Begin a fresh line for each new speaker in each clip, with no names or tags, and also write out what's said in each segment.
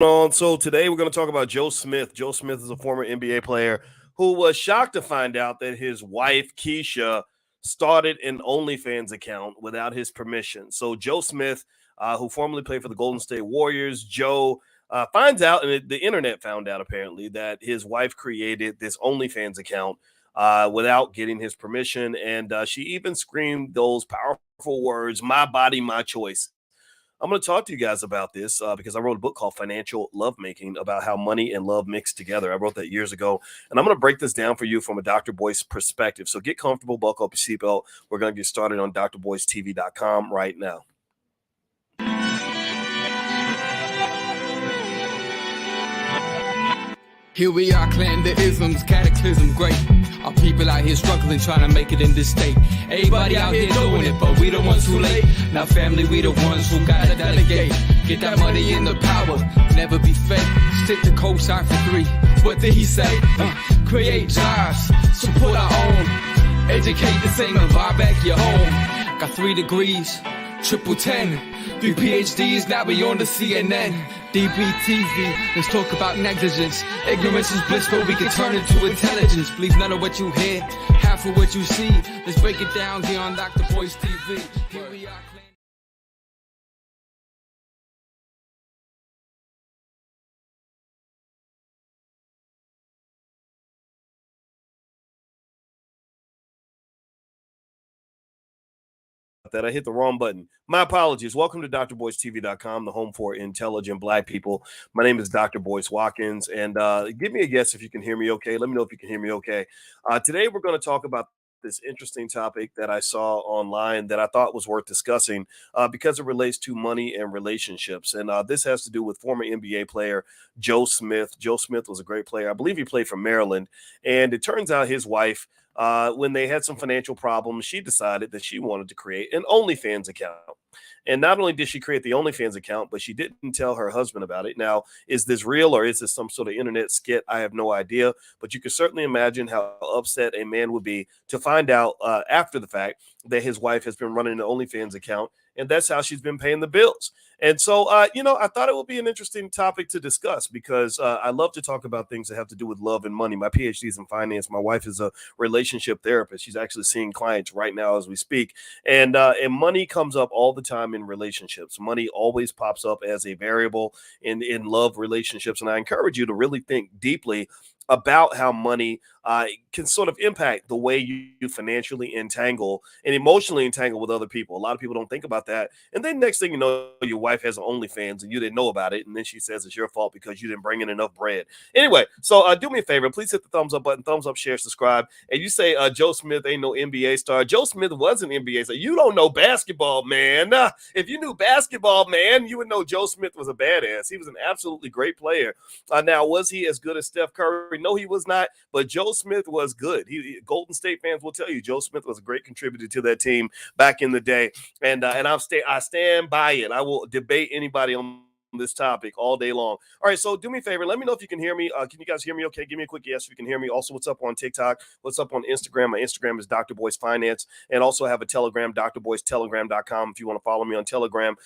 On. So today we're going to talk about Joe Smith. Joe Smith is a former NBA player who was shocked to find out that his wife, Keisha, started an OnlyFans account without his permission. So Joe Smith, who formerly played for the Golden State Warriors, Joe finds out, and the internet found out apparently, that his wife created this OnlyFans account without getting his permission. And she even screamed those powerful words, "My body, my choice." I'm going to talk to you guys about this because I wrote a book called Financial Lovemaking about how money and love mix together. I wrote that years ago, and I'm going to break this down for you from a Dr. Boyce perspective. So get comfortable, buckle up your seatbelt. We're going to get started on drboycetv.com right now.
Here we are, clan the isms, cataclysm, great. Our people out here struggling, trying to make it in this state. Everybody out here doing it, but we the ones too late. Now family, we the ones who gotta delegate. Get that money in the power, never be fake. Stick to cosign for 3. What did he say? Create jobs, support our own. Educate the same and buy back your home. Got 3 degrees, triple 10. 3 PhDs, now we on the CNN. DBTV, let's talk about negligence. Ignorance is bliss, but we can turn it to intelligence. Believe none of what you hear, half of what you see. Let's break it down here on Dr. Boyce TV. Here we are.
That I hit the wrong button. My apologies. Welcome to drboycetv.com, the home for intelligent Black people. My name is Dr. Boyce Watkins, and give me a guess if you can hear me okay. Let me know if you can hear me okay. Today we're going to talk about this interesting topic that I saw online that I thought was worth discussing because it relates to money and relationships. And this has to do with former NBA player Joe Smith. Joe Smith was a great player. I believe he played for Maryland. And it turns out his wife, when they had some financial problems, she decided that she wanted to create an OnlyFans account. And not only did she create the OnlyFans account, but she didn't tell her husband about it. Now, is this real or is this some sort of internet skit? I have no idea. But you can certainly imagine how upset a man would be to find out after the fact that his wife has been running an OnlyFans account, and that's how she's been paying the bills. And so, I thought it would be an interesting topic to discuss because I love to talk about things that have to do with love and money. My PhD is in finance. My wife is a relationship therapist. She's actually seeing clients right now as we speak. And money comes up all the time in relationships. Money always pops up as a variable in love relationships. And I encourage you to really think deeply about how money can sort of impact the way you financially entangle and emotionally entangle with other people. A lot of people don't think about that. And then next thing you know, your wife has an OnlyFans and you didn't know about it. And then she says it's your fault because you didn't bring in enough bread. Anyway, so do me a favor. Please hit the thumbs up button, thumbs up, share, subscribe. And you say Joe Smith ain't no NBA star. Joe Smith was an NBA star. You don't know basketball, man. If you knew basketball, man, you would know Joe Smith was a badass. He was an absolutely great player. Now, was he as good as Steph Curry? No, he was not. But Joe Smith was good. Golden State fans will tell you Joe Smith was a great contributor to that team back in the day. And I stand by it. I will debate anybody on this topic all day long. All right, so do me a favor. Let me know if you can hear me. Can you guys hear me okay? Give me a quick yes if you can hear me. Also, what's up on TikTok? What's up on Instagram? My Instagram is Dr. Boyce Finance. And also I have a Telegram, drboycetelegram.com if you want to follow me on Telegram.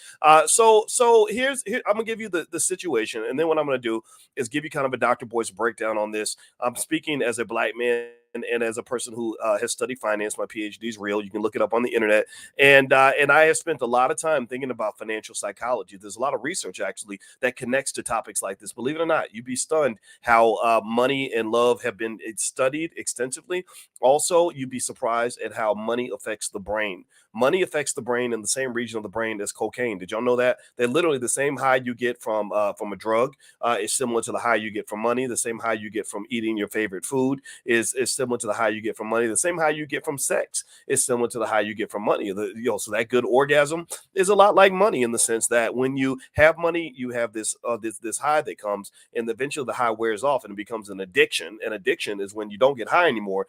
So here I'm going to give you the situation. And then what I'm going to do is give you kind of a Dr. Boyce breakdown on this. I'm speaking as a Black man and as a person who has studied finance. My PhD is real. You can look it up on the internet. And I have spent a lot of time thinking about financial psychology. There's a lot of research actually that connects to topics like this. Believe it or not, you'd be stunned how money and love have been studied extensively. Also, you'd be surprised at how money affects the brain. Money affects the brain in the same region of the brain as cocaine. Did y'all know that? They're literally the same high you get from a drug is similar to the high you get from money. The same high you get from eating your favorite food is similar to the high you get from money. The same high you get from sex is similar to the high you get from money. So that good orgasm is a lot like money in the sense that when you have money, you have this high that comes, and eventually the high wears off and it becomes an addiction. An addiction is when you don't get high anymore.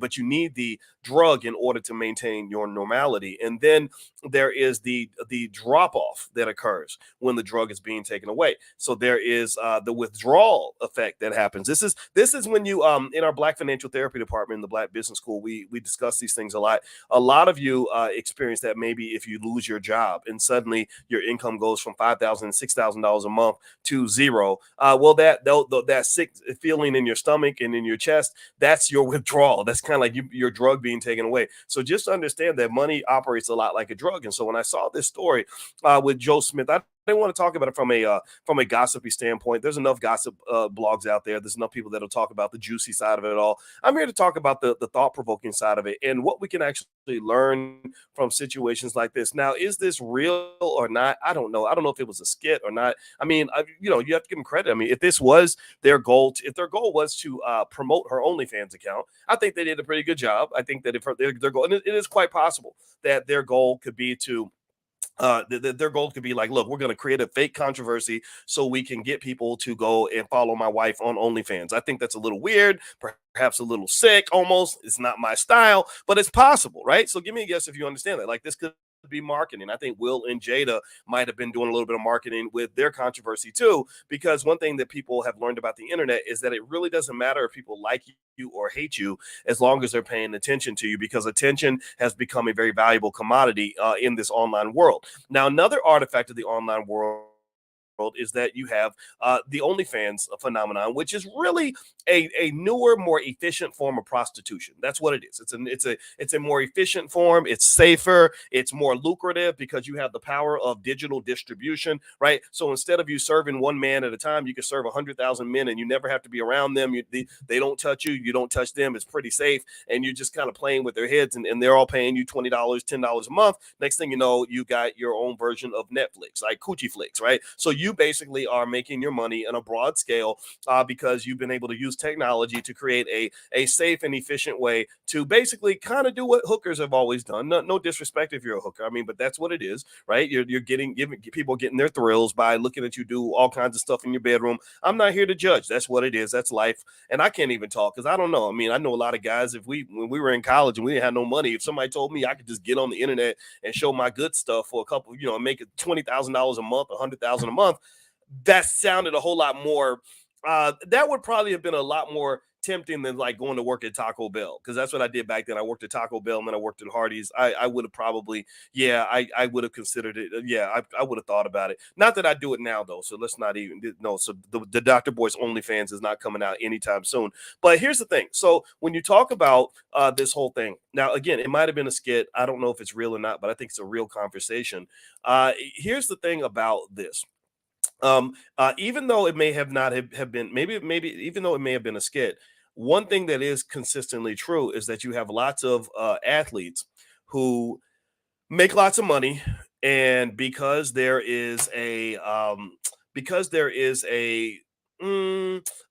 But you need the drug in order to maintain your normality. And then there is the drop off that occurs when the drug is being taken away. So there is the withdrawal effect that happens. This is when you in our Black financial therapy therapy department in the Black Business School, we discuss these things a lot. A lot of you experience that maybe if you lose your job and suddenly your income goes from $5,000 and $6,000 a month to zero. Well, that sick feeling in your stomach and in your chest, that's your withdrawal. That's kind of like your drug being taken away. So just understand that money operates a lot like a drug. And so when I saw this story with Joe Smith, I didn't want to talk about it from a gossipy standpoint. There's enough gossip blogs out there. There's enough people that'll talk about the juicy side of it all. I'm here to talk about the thought provoking side of it and what we can actually learn from situations like this. Now, is this real or not? I don't know. I don't know if it was a skit or not. I mean, you have to give them credit. I mean, if this was their goal, if their goal was to promote her OnlyFans account, I think they did a pretty good job. I think that if their goal, and it is quite possible that their goal could be to their goal could be like, look, we're going to create a fake controversy so we can get people to go and follow my wife on OnlyFans. I think that's a little weird, perhaps a little sick almost. It's not my style, but it's possible, right? So give me a guess if you understand that. Like, this could be marketing. I think Will and Jada might have been doing a little bit of marketing with their controversy too, because one thing that people have learned about the internet is that it really doesn't matter if people like you or hate you as long as they're paying attention to you, because attention has become a very valuable commodity in this online world. Now, another artifact of the online world is that you have the OnlyFans phenomenon, which is really a newer, more efficient form of prostitution. That's what it is. It's a more efficient form. It's safer. It's more lucrative because you have the power of digital distribution, right? So instead of you serving one man at a time, you can serve 100,000 men, and you never have to be around them. They don't touch you. You don't touch them. It's pretty safe, and you're just kind of playing with their heads, and they're all paying you $20, $10 a month. Next thing you know, you got your own version of Netflix, like Coochie Flix, right? So you basically are making your money on a broad scale because you've been able to use technology to create a safe and efficient way to basically kind of do what hookers have always done. No disrespect if you're a hooker. I mean, but that's what it is, right? You're giving people getting their thrills by looking at you do all kinds of stuff in your bedroom. I'm not here to judge. That's what it is. That's life. And I can't even talk because I don't know. I mean, I know a lot of guys, when we were in college and we didn't have no money, if somebody told me I could just get on the internet and show my good stuff for a couple, make it $20,000 a month, $100,000 a month, that sounded a whole lot more. That would probably have been a lot more tempting than like going to work at Taco Bell, because that's what I did back then. I worked at Taco Bell and then I worked at Hardee's. I would have probably, I would have considered it. I would have thought about it. Not that I do it now though. So let's not even no. So the Dr. Boyce OnlyFans is not coming out anytime soon. But here's the thing. So when you talk about this whole thing, now again, it might have been a skit. I don't know if it's real or not, but I think it's a real conversation. Here's the thing about this. Even though it may have not have been, maybe even though it may have been a skit, one thing that is consistently true is that you have lots of athletes who make lots of money, and because there is a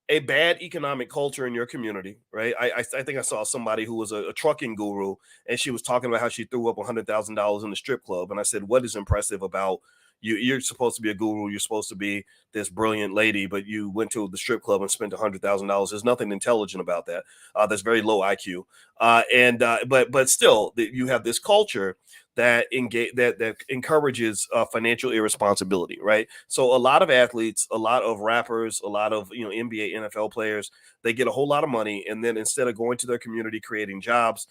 bad economic culture in your community, right? I think I saw somebody who was a trucking guru, and she was talking about how she threw up $100,000 in the strip club, and I said, what is impressive about you're supposed to be a guru. You're supposed to be this brilliant lady, but you went to the strip club and spent $100,000. There's nothing intelligent about that. That's very low IQ. But still, you have this culture that encourages financial irresponsibility, right? So a lot of athletes, a lot of rappers, a lot of NBA, NFL players, they get a whole lot of money, and then instead of going to their community, creating jobs,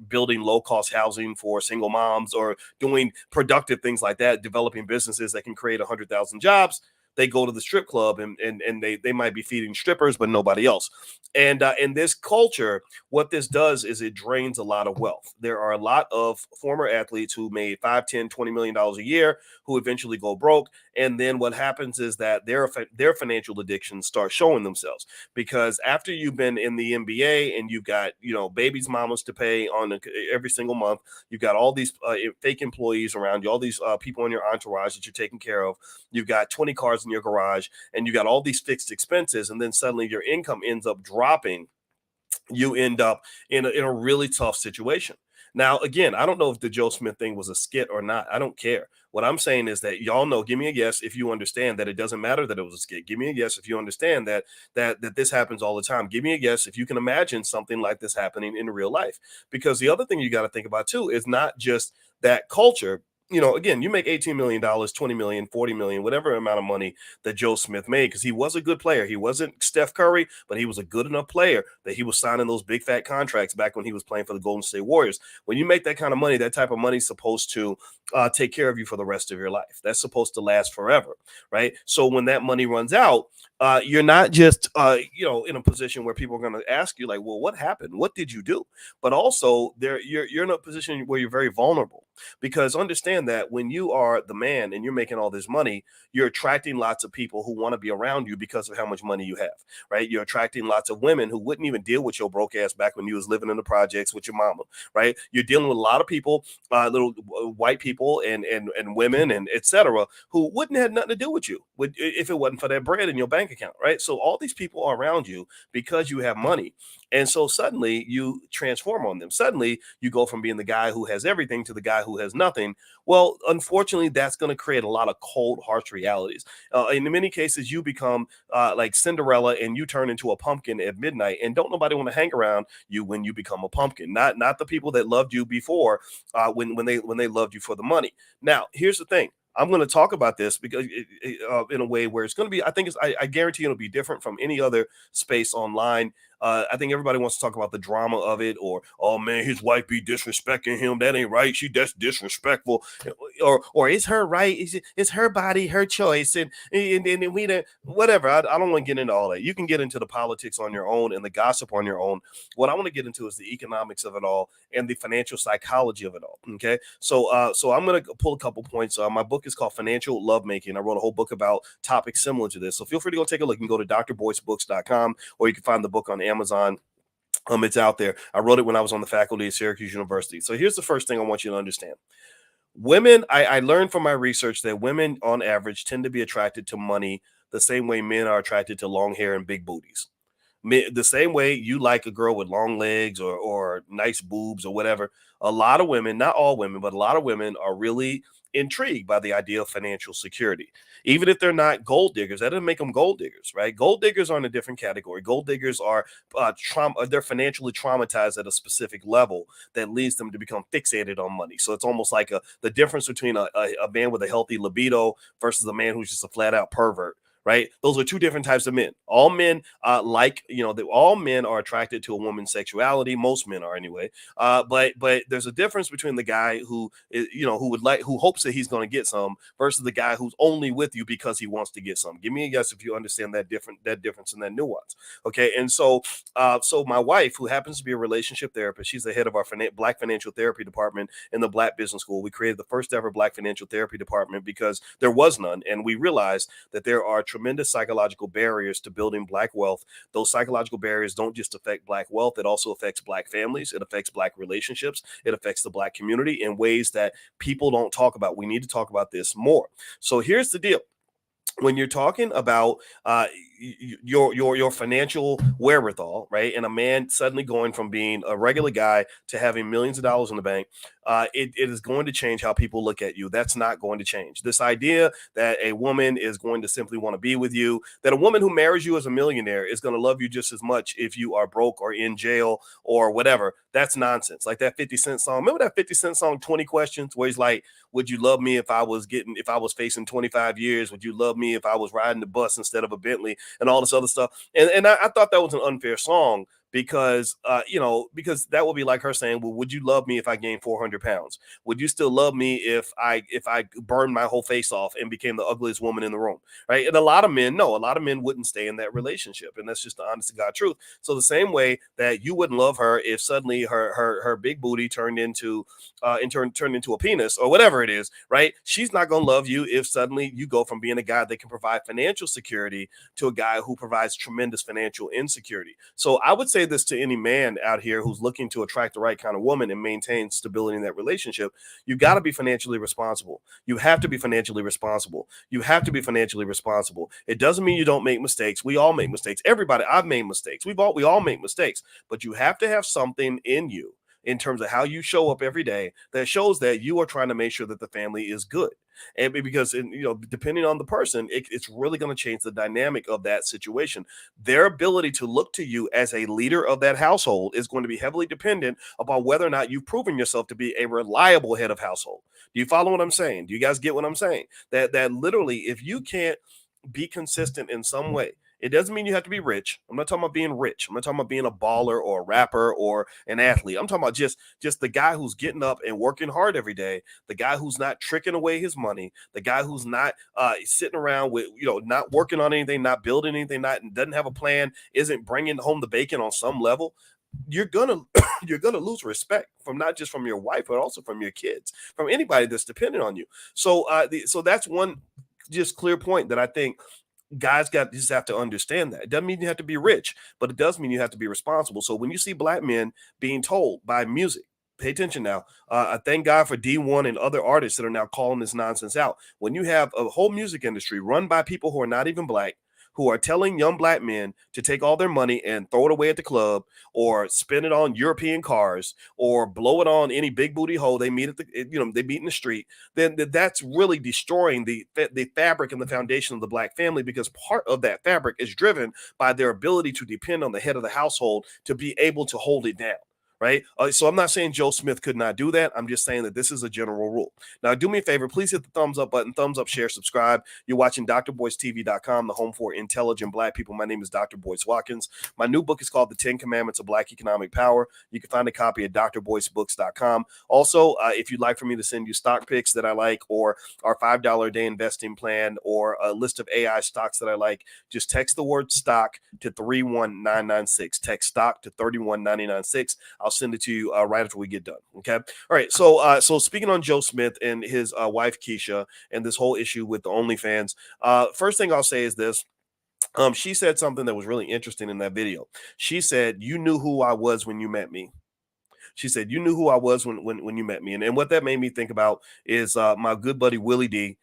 building low-cost housing for single moms, or doing productive things like that, developing businesses that can create 100,000 jobs, they go to the strip club and they might be feeding strippers, but nobody else. And in this culture, what this does is it drains a lot of wealth. There are a lot of former athletes who made 5, 10, $20 million a year who eventually go broke. And then what happens is that their financial addictions start showing themselves, because after you've been in the NBA and you've got, babies, mamas to pay on every single month, you've got all these fake employees around you, all these people in your entourage that you're taking care of. You've got 20 cars in your garage, and you got all these fixed expenses, and then suddenly your income ends up dropping. You end up in a really tough situation. Now, again, I don't know if the Joe Smith thing was a skit or not. I don't care. What I'm saying is that y'all know, give me a yes if you understand that it doesn't matter that it was a skit. Give me a yes if you understand that this happens all the time. Give me a yes if you can imagine something like this happening in real life. Because the other thing you got to think about too is not just that culture. again, you make $18 million, 20 million, 40 million, whatever amount of money that Joe Smith made, because he was a good player. He wasn't Steph Curry, but he was a good enough player that he was signing those big fat contracts back when he was playing for the Golden State Warriors. When you make that kind of money, that type of money is supposed to take care of you for the rest of your life. That's supposed to last forever, right? So when that money runs out, you're not just in a position where people are going to ask you like, well, what happened? What did you do? But also you're in a position where you're very vulnerable, because understand that when you are the man and you're making all this money, you're attracting lots of people who want to be around you because of how much money you have, right? You're attracting lots of women who wouldn't even deal with your broke ass back when you was living in the projects with your mama, right? You're dealing with a lot of people, little white people and women and etc., who wouldn't have nothing to do with you if it wasn't for that bread in your bank account, right? So all these people are around you because you have money. And so suddenly you transform on them. Suddenly you go from being the guy who has everything to the guy who has nothing. Well, unfortunately, that's going to create a lot of cold, harsh realities. In many cases, you become like Cinderella and you turn into a pumpkin at midnight, and don't nobody want to hang around you when you become a pumpkin. Not the people that loved you before, when they loved you for the money. Now, here's the thing. I'm going to talk about this because in a way where it's going to be, I guarantee it'll be different from any other space online. I think everybody wants to talk about the drama of it, or, oh man, his wife be disrespecting him. That ain't right. That's disrespectful. Or it's her right. It's her body, her choice. And we don't, whatever. I don't want to get into all that. You can get into the politics on your own and the gossip on your own. What I want to get into is the economics of it all and the financial psychology of it all. Okay. So I'm going to pull a couple points. My book is called Financial Lovemaking. I wrote a whole book about topics similar to this. So feel free to go take a look. You can go to drboycebooks.com, or you can find the book on Amazon. It's out there. I wrote it when I was on the faculty at Syracuse University. So here's the first thing I want you to understand. Women, I learned from my research that women on average tend to be attracted to money the same way men are attracted to long hair and big booties. The same way you like a girl with long legs or nice boobs or whatever. A lot of women, not all women, but a lot of women are really intrigued by the idea of financial security. Even if they're not gold diggers, that doesn't make them gold diggers, right? Gold diggers are in a different category. Gold diggers are they're financially traumatized at a specific level that leads them to become fixated on money. So it's almost like the difference between a man with a healthy libido versus a man who's just a flat out pervert. Right? Those are two different types of men. All men all men are attracted to a woman's sexuality. Most men are anyway. But there's a difference between the guy who who hopes that he's going to get some versus the guy who's only with you because he wants to get some. Give me a yes if you understand that difference and that nuance. Okay. And so my wife, who happens to be a relationship therapist, she's the head of our Black Financial Therapy department in the Black Business School. We created the first ever Black Financial Therapy department because there was none. And we realized that there are tremendous psychological barriers to building Black wealth. Those psychological barriers don't just affect Black wealth. It also affects Black families. It affects Black relationships. It affects the Black community in ways that people don't talk about. We need to talk about this more. So here's the deal. When you're talking about your financial wherewithal, right, and a man suddenly going from being a regular guy to having millions of dollars in the bank, it is going to change how people look at you. That's not going to change. This idea that a woman is going to simply want to be with you, that a woman who marries you as a millionaire is going to love you just as much if you are broke or in jail or whatever, that's nonsense. Like that 50 Cent song. Remember that 50 Cent song, 20 Questions, where he's like, would you love me if I was facing 25 years? Would you love me if I was riding the bus instead of a Bentley, and all this other stuff? And I thought that was an unfair song because that would be like her saying, well, would you love me if I gained 400 pounds? Would you still love me if I burned my whole face off and became the ugliest woman in the room? Right. And a lot of men wouldn't stay in that relationship. And that's just the honest to God truth. So the same way that you wouldn't love her if suddenly her big booty turned into a penis or whatever it is, right? She's not going to love you if suddenly you go from being a guy that can provide financial security to a guy who provides tremendous financial insecurity. So I would say this to any man out here who's looking to attract the right kind of woman and maintain stability in that relationship. You got to be financially responsible. You have to be financially responsible. You have to be financially responsible. It doesn't mean you don't make mistakes. We all make mistakes. Everybody, I've made mistakes. We all make mistakes, but you have to have something in you in terms of how you show up every day that shows that you are trying to make sure that the family is good. And because, depending on the person, it's really going to change the dynamic of that situation. Their ability to look to you as a leader of that household is going to be heavily dependent upon whether or not you've proven yourself to be a reliable head of household. Do you follow what I'm saying? Do you guys get what I'm saying? That literally, if you can't be consistent in some way. It doesn't mean you have to be rich. I'm not talking about being rich. I'm not talking about being a baller or a rapper or an athlete. I'm talking about just the guy who's getting up and working hard every day, the guy who's not tricking away his money, the guy who's not sitting around with, not working on anything, not building anything, not doesn't have a plan, isn't bringing home the bacon on some level. You're gonna you're gonna lose respect from not just from your wife, but also from your kids, from anybody that's dependent on you. So so that's one just clear point that I think guys just have to understand. That it doesn't mean you have to be rich, but it does mean you have to be responsible. So when you see black men being told by music, pay attention now. I thank God for D1 and other artists that are now calling this nonsense out. When you have a whole music industry run by people who are not even black, who are telling young black men to take all their money and throw it away at the club or spend it on European cars or blow it on any big booty hole they meet they meet in the street, then that's really destroying the fabric and the foundation of the black family, because part of that fabric is driven by their ability to depend on the head of the household to be able to hold it down. Right. So I'm not saying Joe Smith could not do that. I'm just saying that this is a general rule. Now, do me a favor. Please hit the thumbs up button, thumbs up, share, subscribe. You're watching drboycetv.com, the home for intelligent black people. My name is Dr. Boyce Watkins. My new book is called The 10 Commandments of Black Economic Power. You can find a copy at drboycebooks.com. Also, if you'd like for me to send you stock picks that I like, or our $5 a day investing plan, or a list of AI stocks that I like, just text the word stock to 31996. Text stock to 31996. I'll send it to you right after we get done. Okay. All right. So speaking on Joe Smith and his wife, Keisha, and this whole issue with the OnlyFans, first thing I'll say is this. She said something that was really interesting in that video. She said, "You knew who I was when you met me." She said, "You knew who I was when you met me." And what that made me think about is my good buddy, Willie D,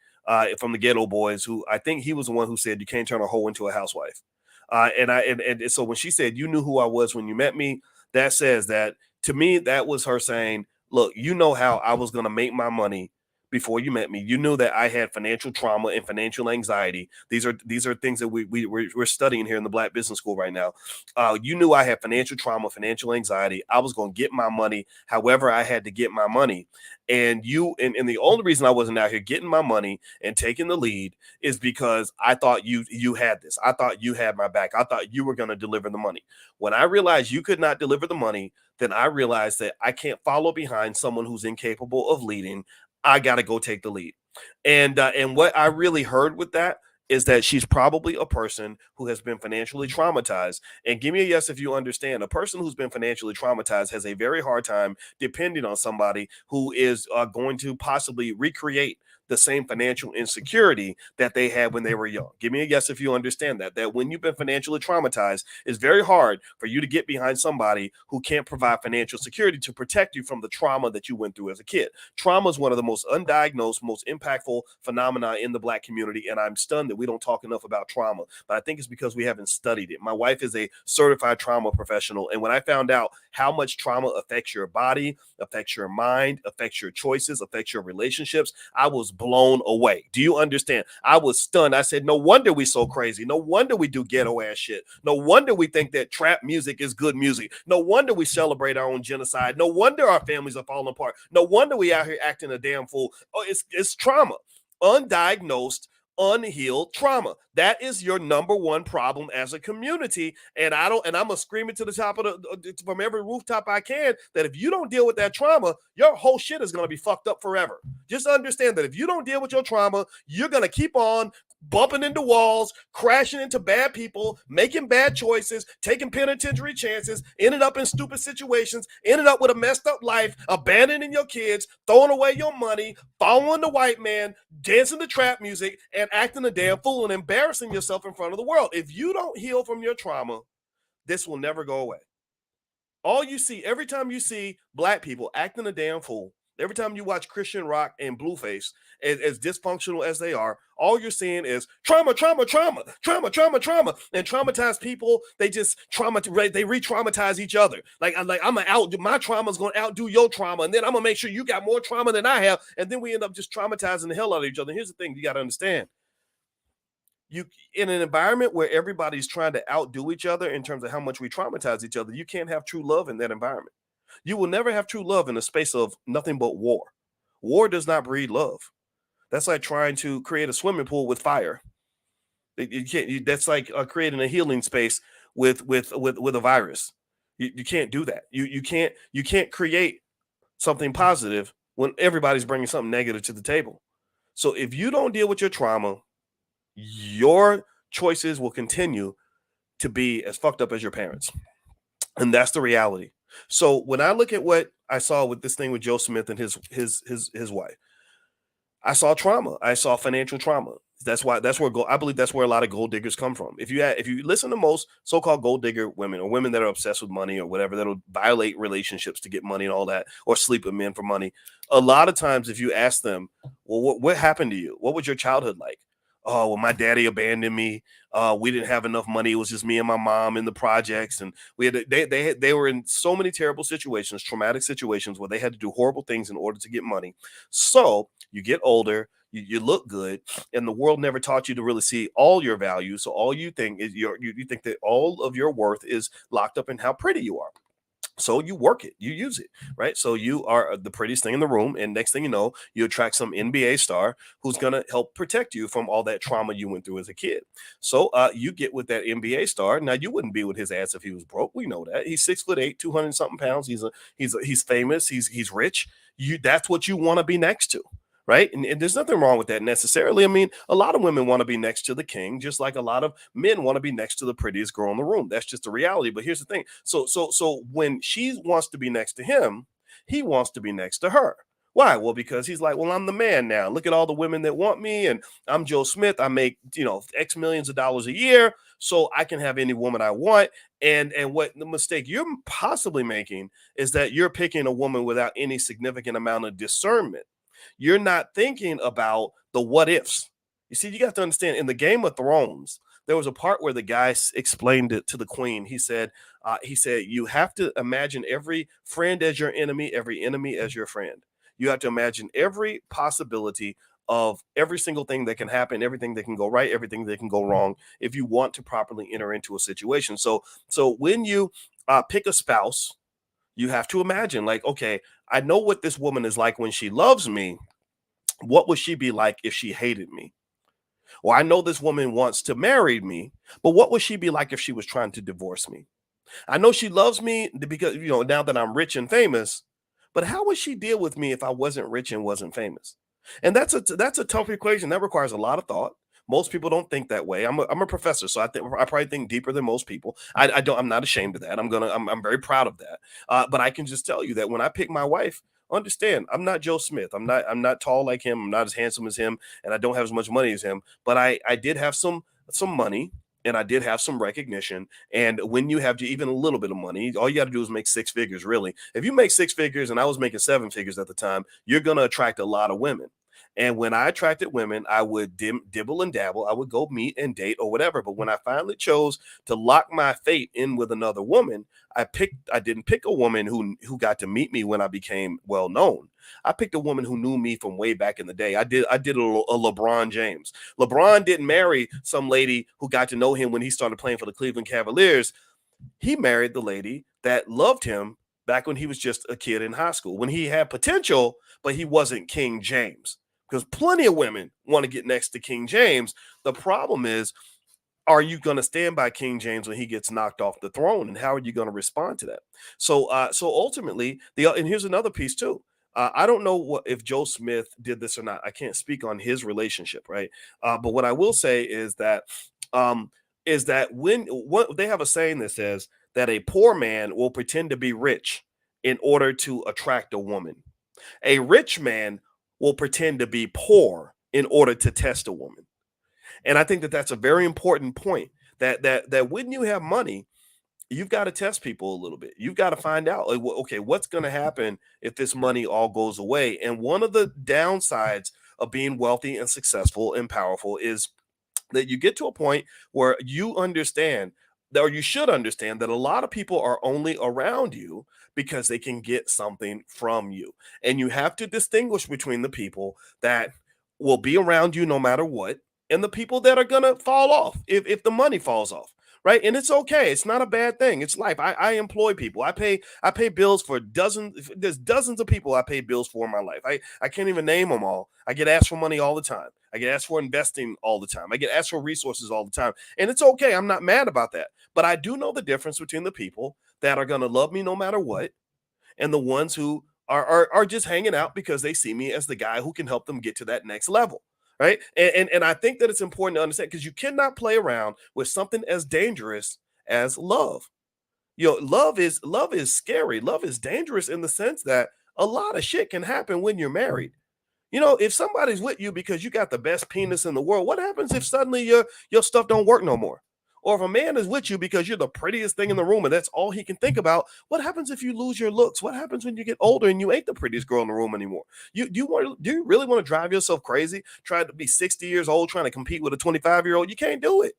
from the Ghetto Boys, who I think he was the one who said, "You can't turn a hoe into a housewife." And so when she said, "You knew who I was when you met me," that says that, to me, that was her saying, look, you know how I was going to make my money before you met me. You knew that I had financial trauma and financial anxiety. These are things that we're studying here in the Black Business School right now. You knew I had financial trauma, financial anxiety. I was going to get my money however I had to get my money. And the only reason I wasn't out here getting my money and taking the lead is because I thought you had this. I thought you had my back. I thought you were going to deliver the money. When I realized you could not deliver the money, then I realized that I can't follow behind someone who's incapable of leading. I got to go take the lead. And what I really heard with that is that she's probably a person who has been financially traumatized. And give me a yes if you understand. A person who's been financially traumatized has a very hard time depending on somebody who is going to possibly recreate the same financial insecurity that they had when they were young. Give me a yes if you understand that when you've been financially traumatized, it's very hard for you to get behind somebody who can't provide financial security to protect you from the trauma that you went through as a kid. Trauma is one of the most undiagnosed, most impactful phenomena in the Black community, and I'm stunned that we don't talk enough about trauma, but I think it's because we haven't studied it. My wife is a certified trauma professional, and when I found out how much trauma affects your body, affects your mind, affects your choices, affects your relationships, I was blown away. Do you understand? I was stunned. I said, no wonder we so crazy. No wonder we do ghetto ass shit. No wonder we think that trap music is good music. No wonder we celebrate our own genocide. No wonder our families are falling apart. No wonder we out here acting a damn fool. Oh, it's trauma. Undiagnosed, unhealed trauma. That is your number one problem as a community. And I'm gonna scream it to the top of from every rooftop I can, that if you don't deal with that trauma, your whole shit is gonna be fucked up forever. Just understand that if you don't deal with your trauma, you're gonna keep on bumping into walls, crashing into bad people, making bad choices, taking penitentiary chances, ended up in stupid situations, ended up with a messed up life, abandoning your kids, throwing away your money, following the white man, dancing to trap music, and acting a damn fool and embarrassing yourself in front of the world. If you don't heal from your trauma, this will never go away. All you see, every time you see Black people acting a damn fool, Every time you watch Christian Rock and Blueface, as dysfunctional as they are, all you're seeing is trauma, trauma, trauma, trauma, trauma, trauma, and traumatized people. They just they re-traumatize each other. Like I'm gonna my trauma's gonna outdo your trauma, and then I'm gonna make sure you got more trauma than I have, and then we end up just traumatizing the hell out of each other. Here's the thing you got to understand: you in an environment where everybody's trying to outdo each other in terms of how much we traumatize each other, you can't have true love in that environment. You will never have true love in a space of nothing but war. War does not breed love. That's like trying to create a swimming pool with fire. You can't. That's like creating a healing space with a virus. You can't do that. You can't create something positive when everybody's bringing something negative to the table. So if you don't deal with your trauma, your choices will continue to be as fucked up as your parents. And that's the reality. So when I look at what I saw with this thing with Joe Smith and his wife, I saw trauma. I saw financial trauma. That's why I believe that's where a lot of gold diggers come from. If you listen to most so-called gold digger women or women that are obsessed with money or whatever, that'll violate relationships to get money and all that, or sleep with men for money, a lot of times if you ask them, well, what happened to you? What was your childhood like? Oh, well, my daddy abandoned me. We didn't have enough money. It was just me and my mom in the projects, and they were in so many terrible situations, traumatic situations where they had to do horrible things in order to get money. So you get older, you look good, and the world never taught you to really see all your value. So all you think is you think that all of your worth is locked up in how pretty you are. So you work it, you use it, right? So you are the prettiest thing in the room, and next thing you know, you attract some NBA star who's gonna help protect you from all that trauma you went through as a kid. So you get with that NBA star. Now you wouldn't be with his ass if he was broke. We know that he's 6'8", 200 something pounds. He's famous. He's rich. That's what you want to be next to. Right. And there's nothing wrong with that necessarily. I mean, a lot of women want to be next to the king, just like a lot of men want to be next to the prettiest girl in the room. That's just the reality. But here's the thing. So when she wants to be next to him, he wants to be next to her. Why? Well, because he's like, well, I'm the man now. Look at all the women that want me. And I'm Joe Smith. I make, X millions of dollars a year. So I can have any woman I want. And what the mistake you're possibly making is that you're picking a woman without any significant amount of discernment. You're not thinking about the what ifs. You see, you got to understand in the Game of Thrones, there was a part where the guy explained it to the queen. He said, you have to imagine every friend as your enemy, every enemy as your friend. You have to imagine every possibility of every single thing that can happen, everything that can go right, everything that can go wrong, if you want to properly enter into a situation. So when you pick a spouse, you have to imagine, like, okay, I know what this woman is like when she loves me. What would she be like if she hated me? Or I know this woman wants to marry me, but what would she be like if she was trying to divorce me? I know she loves me because, now that I'm rich and famous, but how would she deal with me if I wasn't rich and wasn't famous? And that's a tough equation. That requires a lot of thought. Most people don't think that way. I'm a professor, so I probably think deeper than most people. I'm not ashamed of that. I'm very proud of that. But I can just tell you that when I pick my wife, understand, I'm not Joe Smith. I'm not tall like him. I'm not as handsome as him, and I don't have as much money as him. But I did have some money, and I did have some recognition. And when you have even a little bit of money, all you got to do is make six figures, really. If you make six figures, and I was making seven figures at the time, you're going to attract a lot of women. And when I attracted women, I would dibble and dabble. I would go meet and date or whatever. But when I finally chose to lock my fate in with another woman, I didn't pick a woman who got to meet me when I became well known. I picked a woman who knew me from way back in the day. I did a LeBron James. LeBron didn't marry some lady who got to know him when he started playing for the Cleveland Cavaliers. He married the lady that loved him back when he was just a kid in high school, when he had potential, but he wasn't King James. Because plenty of women want to get next to King James. The problem is, are you going to stand by King James when he gets knocked off the throne? And how are you going to respond to that? So ultimately, and here's another piece too. I don't know if Joe Smith did this or not. I can't speak on his relationship, right? But what I will say is that what they have a saying that says that a poor man will pretend to be rich in order to attract a woman. A rich man will pretend to be poor in order to test a woman. And I think that that's a very important point, that when you have money, you've got to test people a little bit. You've got to find out, like, okay, what's going to happen if this money all goes away? And one of the downsides of being wealthy and successful and powerful is that you get to a point where you understand, or you should understand, that a lot of people are only around you because they can get something from you. And you have to distinguish between the people that will be around you no matter what, and the people that are going to fall off if the money falls off. Right. And it's okay. It's not a bad thing. It's life. I employ people. I pay bills for dozens. There's dozens of people I pay bills for in my life. I can't even name them all. I get asked for money all the time. I get asked for investing all the time. I get asked for resources all the time. And it's okay. I'm not mad about that. But I do know the difference between the people that are going to love me no matter what, and the ones who are just hanging out because they see me as the guy who can help them get to that next level. Right. And I think that it's important to understand, because you cannot play around with something as dangerous as love. Love is scary. Love is dangerous in the sense that a lot of shit can happen when you're married. If somebody's with you because you got the best penis in the world, what happens if suddenly your stuff don't work no more? Or if a man is with you because you're the prettiest thing in the room and that's all he can think about, what happens if you lose your looks? What happens when you get older and you ain't the prettiest girl in the room anymore? Do you really want to drive yourself crazy, trying to be 60 years old, trying to compete with a 25-year-old? You can't do it.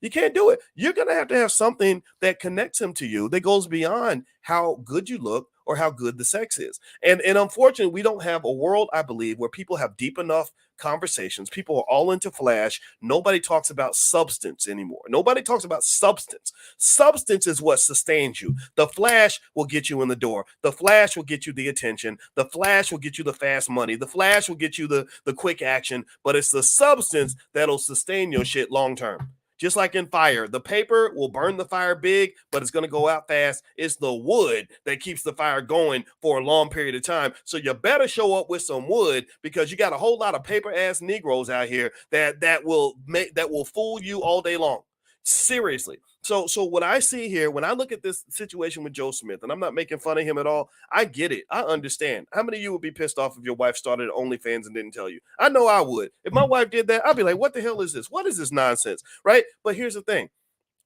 You can't do it. You're going to have something that connects him to you that goes beyond how good you look or how good the sex is. And unfortunately, we don't have a world, I believe, where people have deep enough conversations. People are all into flash. Nobody talks about substance anymore. Nobody talks about substance. Substance is what sustains you. The flash will get you in the door. The flash will get you the attention. The flash will get you the fast money. The flash will get you the quick action. But it's the substance that'll sustain your shit long term. Just like in fire, the paper will burn the fire big, but it's going to go out fast. It's the wood that keeps the fire going for a long period of time. So you better show up with some wood, because you got a whole lot of paper ass Negroes out here that will fool you all day long. Seriously. So what I see here, when I look at this situation with Joe Smith, and I'm not making fun of him at all, I get it. I understand. How many of you would be pissed off if your wife started OnlyFans and didn't tell you? I know I would. If my wife did that, I'd be like, what the hell is this? What is this nonsense? Right? But here's the thing.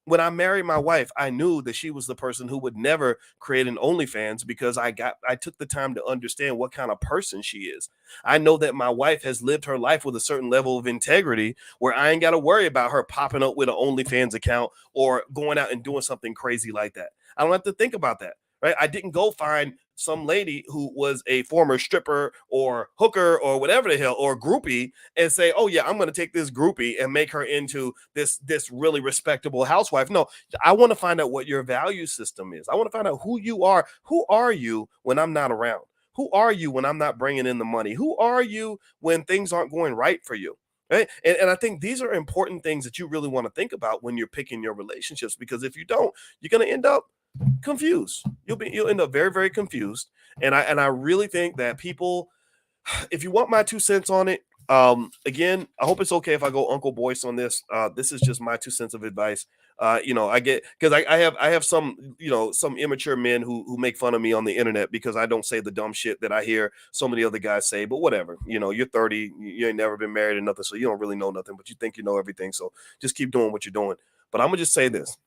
When I married my wife, I knew that she was the person who would never create an OnlyFans, because I took the time to understand what kind of person she is. I know that my wife has lived her life with a certain level of integrity, where I ain't got to worry about her popping up with an OnlyFans account or going out and doing something crazy like that. I don't have to think about that. Right? I didn't go find some lady who was a former stripper or hooker or whatever the hell, or groupie, and say, oh yeah, I'm going to take this groupie and make her into this really respectable housewife. No, I want to find out what your value system is. I want to find out who you are. Who are you when I'm not around? Who are you when I'm not bringing in the money? Who are you when things aren't going right for you? Right. And I think these are important things that you really want to think about when you're picking your relationships, because if you don't, you're going to end up confused. You'll end up very, very confused. And I really think that people, if you want my 2 cents on it, again, I hope it's okay if I go Uncle Boyce on this. This is just my 2 cents of advice. I get, because I have some, some immature men who make fun of me on the internet because I don't say the dumb shit that I hear so many other guys say. But whatever, you're 30, you ain't never been married or nothing, so you don't really know nothing, but you think you know everything. So just keep doing what you're doing. But I'm gonna just say this.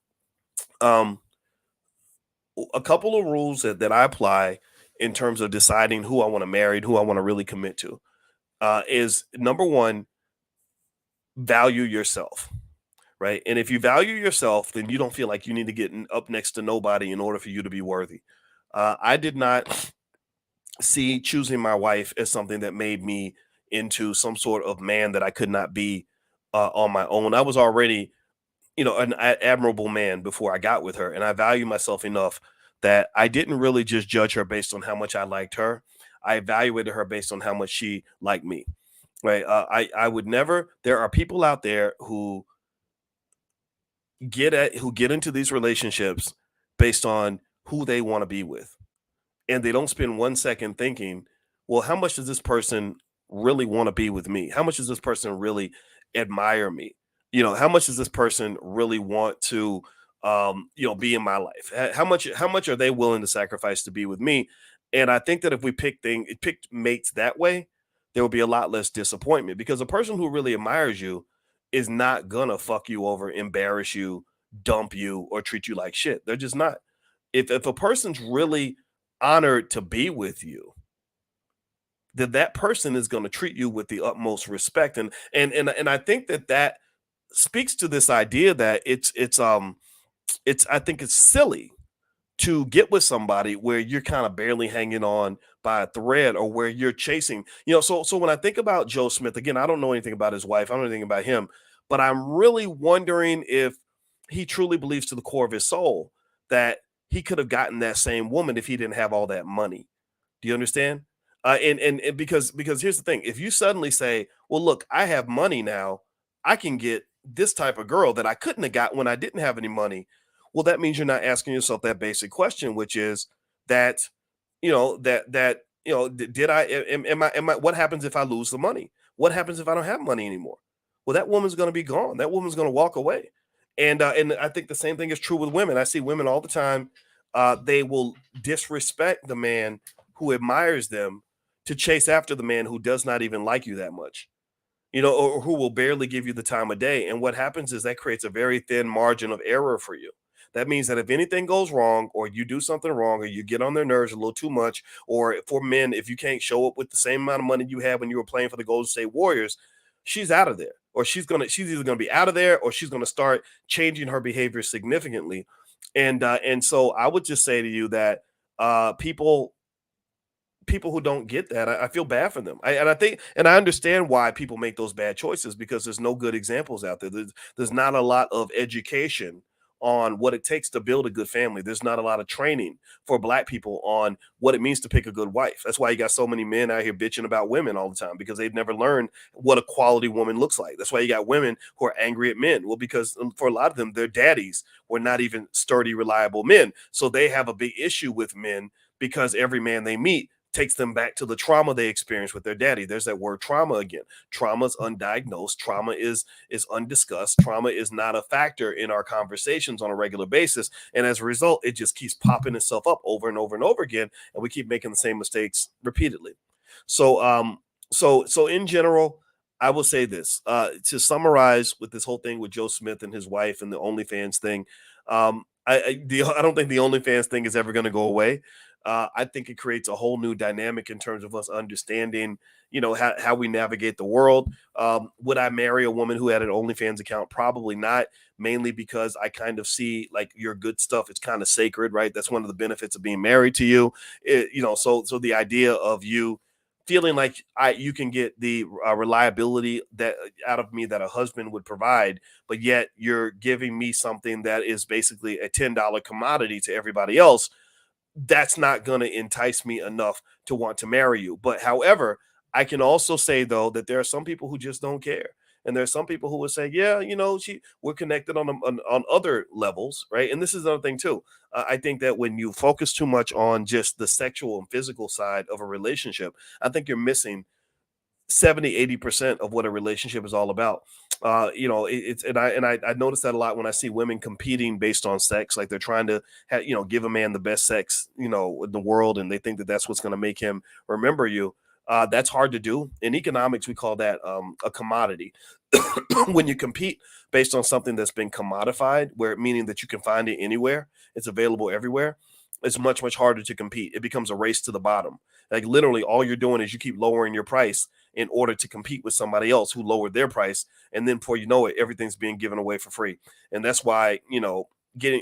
A couple of rules that I apply in terms of deciding who I want to marry, who I want to really commit to, is number one, value yourself, right? And if you value yourself, then you don't feel like you need to get up next to nobody in order for you to be worthy. I did not see choosing my wife as something that made me into some sort of man that I could not be on my own. I was already an admirable man before I got with her. And I value myself enough that I didn't really just judge her based on how much I liked her. I evaluated her based on how much she liked me. Right. I would never, there are people out there who get into these relationships based on who they want to be with. And they don't spend 1 second thinking, well, how much does this person really want to be with me? How much does this person really admire me? How much does this person really want to, be in my life? How much are they willing to sacrifice to be with me? And I think that if we picked mates that way, there will be a lot less disappointment, because a person who really admires you is not gonna fuck you over, embarrass you, dump you or treat you like shit. They're just not. If a person's really honored to be with you, then that person is going to treat you with the utmost respect. And I think that speaks to this idea that it's I think it's silly to get with somebody where you're kind of barely hanging on by a thread, or where you're chasing, so when I think about Joe Smith, again, I don't know anything about his wife, I don't know anything about him, but I'm really wondering if he truly believes to the core of his soul that he could have gotten that same woman if he didn't have all that money. Do you understand? And because here's the thing: if you suddenly say, "Well, look, I have money now, I can get this type of girl that I couldn't have got when I didn't have any money," well, that means you're not asking yourself that basic question, which is that did I am I what happens if I lose the money? What happens if I don't have money anymore? Well, that woman's going to be gone. That woman's going to walk away. And I think the same thing is true with women. I see women all the time. They will disrespect the man who admires them to chase after the man who does not even like you that much, or who will barely give you the time of day. And what happens is that creates a very thin margin of error for you. That means that if anything goes wrong, or you do something wrong, or you get on their nerves a little too much, or for men, if you can't show up with the same amount of money you had when you were playing for the Golden State Warriors, she's out of there. Or she's either gonna be out of there, or she's gonna start changing her behavior significantly. And so I would just say to you that people who don't get that, I feel bad for them. And I think, and I understand why people make those bad choices, because there's no good examples out there. There's not a lot of education on what it takes to build a good family. There's not a lot of training for black people on what it means to pick a good wife. That's why you got so many men out here bitching about women all the time, because they've never learned what a quality woman looks like. That's why you got women who are angry at men. Well, because for a lot of them, their daddies were not even sturdy, reliable men. So they have a big issue with men, because every man they meet takes them back to the trauma they experienced with their daddy. There's that word trauma again. Trauma is undiagnosed. Trauma is undiscussed. Trauma is not a factor in our conversations on a regular basis. And as a result, it just keeps popping itself up over and over and over again. And we keep making the same mistakes repeatedly. So in general, I will say this, to summarize with this whole thing with Joe Smith and his wife and the OnlyFans thing. I don't think the OnlyFans thing is ever going to go away. I think it creates a whole new dynamic in terms of us understanding, how we navigate the world. Would I marry a woman who had an OnlyFans account? Probably not, mainly because I kind of see like your good stuff. It's kind of sacred, right? That's one of the benefits of being married to you. So the idea of you feeling like you can get the reliability that out of me that a husband would provide, but yet you're giving me something that is basically a $10 commodity to everybody else, that's not going to entice me enough to want to marry you. But however, I can also say though that there are some people who just don't care. And there's some people who will say, yeah, we're connected on other levels, right? And this is another thing too. I think that when you focus too much on just the sexual and physical side of a relationship, I think you're missing 70-80% of what a relationship is all about. It's and I notice that a lot when I see women competing based on sex, like they're trying to give a man the best sex in the world, and they think that that's what's going to make him remember you. That's hard to do. In economics, we call that a commodity. When you compete based on something that's been commodified, where meaning that you can find it anywhere, it's available everywhere, it's much, much harder to compete. It becomes a race to the bottom. Like literally all you're doing is you keep lowering your price in order to compete with somebody else who lowered their price. And then before you know it, everything's being given away for free. And that's why,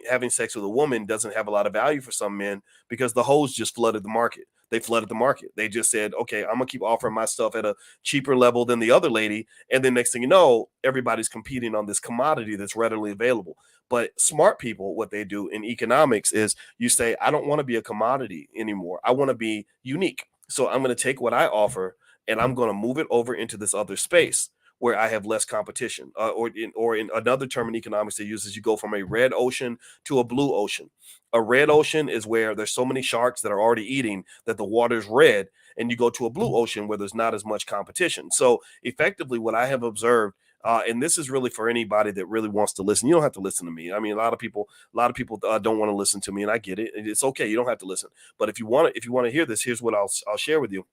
having sex with a woman doesn't have a lot of value for some men, because the hoes just flooded the market. They flooded the market. They just said, okay, I'm gonna keep offering my stuff at a cheaper level than the other lady. And then next thing you know, everybody's competing on this commodity that's readily available. But smart people, what they do in economics is you say, I don't want to be a commodity anymore. I want to be unique. So I'm going to take what I offer and I'm going to move it over into this other space where I have less competition. Or in another term in economics they use is you go from a red ocean to a blue ocean. A red ocean is where there's so many sharks that are already eating that the water's red, and you go to a blue ocean where there's not as much competition. So effectively what I have observed, and this is really for anybody that really wants to listen. You don't have to listen to me. I mean, a lot of people don't want to listen to me, and I get it. It's okay. You don't have to listen. But if you want to hear this, here's what I'll share with you.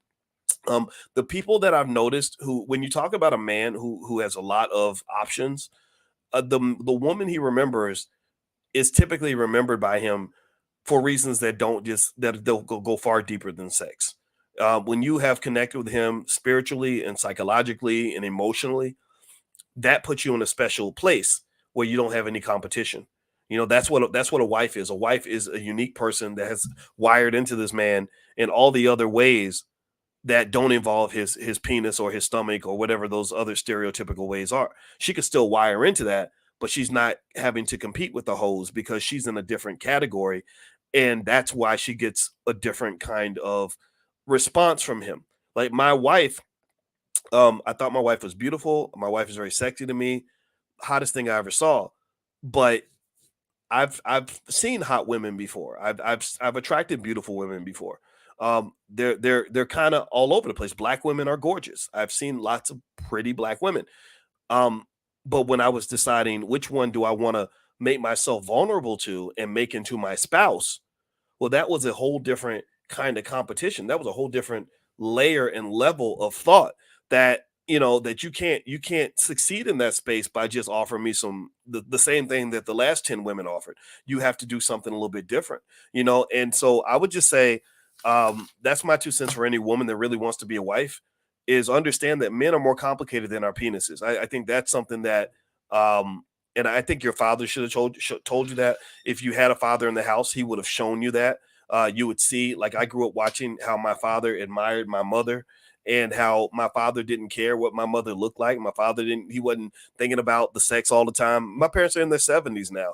The people that I've noticed who, when you talk about a man who has a lot of options, the woman he remembers is typically remembered by him for reasons that they'll go far deeper than sex. When you have connected with him spiritually and psychologically and emotionally, that puts you in a special place where you don't have any competition. That's what a wife is. A wife is a unique person that has wired into this man in all the other ways that don't involve his penis or his stomach or whatever those other stereotypical ways are. She could still wire into that, but she's not having to compete with the hoes because she's in a different category. And that's why she gets a different kind of response from him. Like my wife, I thought my wife was beautiful. My wife is very sexy to me. Hottest thing I ever saw. But I've seen hot women before. I've attracted beautiful women before. They're kind of all over the place. Black women are gorgeous. I've seen lots of pretty black women. But when I was deciding which one do I want to make myself vulnerable to and make into my spouse, well, that was a whole different kind of competition. That was a whole different layer and level of thought that that you can't succeed in that space by just offering me the same thing that the last 10 women offered. You have to do something a little bit different, and so I would just say that's my 2 cents for any woman that really wants to be a wife, is understand that men are more complicated than our penises. I think that's something that and I think your father should have told you that. If you had a father in the house, he would have shown you that. You would see, like, I grew up watching how my father admired my mother and how my father didn't care what my mother looked like. My father he wasn't thinking about the sex all the time. My parents are in their 70s now.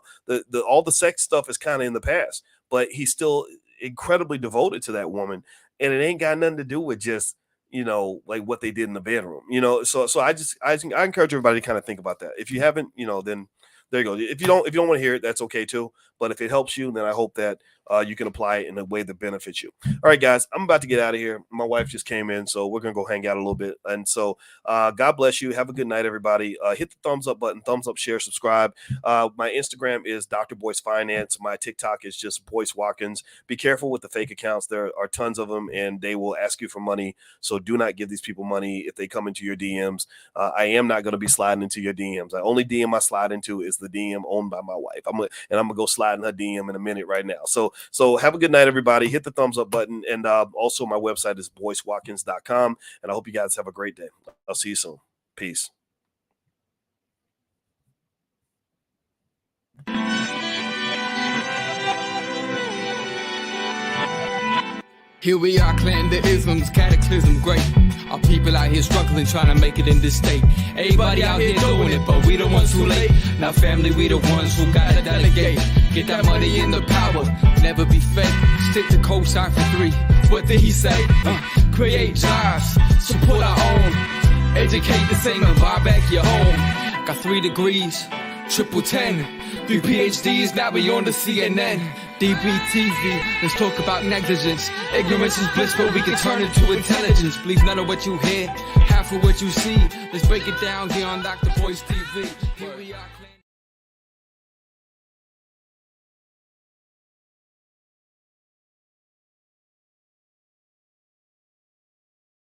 All the sex stuff is kind of in the past, but he's still incredibly devoted to that woman. And it ain't got nothing to do with just, like what they did in the bedroom, so I encourage everybody to kind of think about that. If you haven't, then there you go. If you don't want to hear it, that's okay too. But if it helps you, then I hope that you can apply it in a way that benefits you. All right, guys, I'm about to get out of here. My wife just came in, so we're going to go hang out a little bit. And so God bless you. Have a good night, everybody. Hit the thumbs up button, thumbs up, share, subscribe. My Instagram is Dr. Boyce Finance. My TikTok is just Boyce Watkins. Be careful with the fake accounts. There are tons of them, and they will ask you for money. So do not give these people money if they come into your DMs. I am not going to be sliding into your DMs. The only DM I slide into is the DM owned by my wife. I'm gonna go slide in her DM in a minute right now. So have a good night, everybody. Hit the thumbs up button, and also my website is boycewatkins.com. And I hope you guys have a great day. I'll see you soon. Peace.
Here we are, clan the isms, cataclysm, great. Our people out here struggling, trying to make it in this state. Everybody out here doing it, but we the ones who late. Now family, we the ones who gotta delegate. Get that money in the power, never be fake. Stick to cosign for 3. What did he say? Create jobs, support our own. Educate the same and buy back your home. Got 3 degrees, triple 10. 3 PhDs, now we on the CNN. DBTV, let's talk about negligence. Ignorance is bliss, but we can turn it to intelligence. Believe none of what you hear, half of what you see. Let's break it down here on Dr. Boyce TV. Here we are.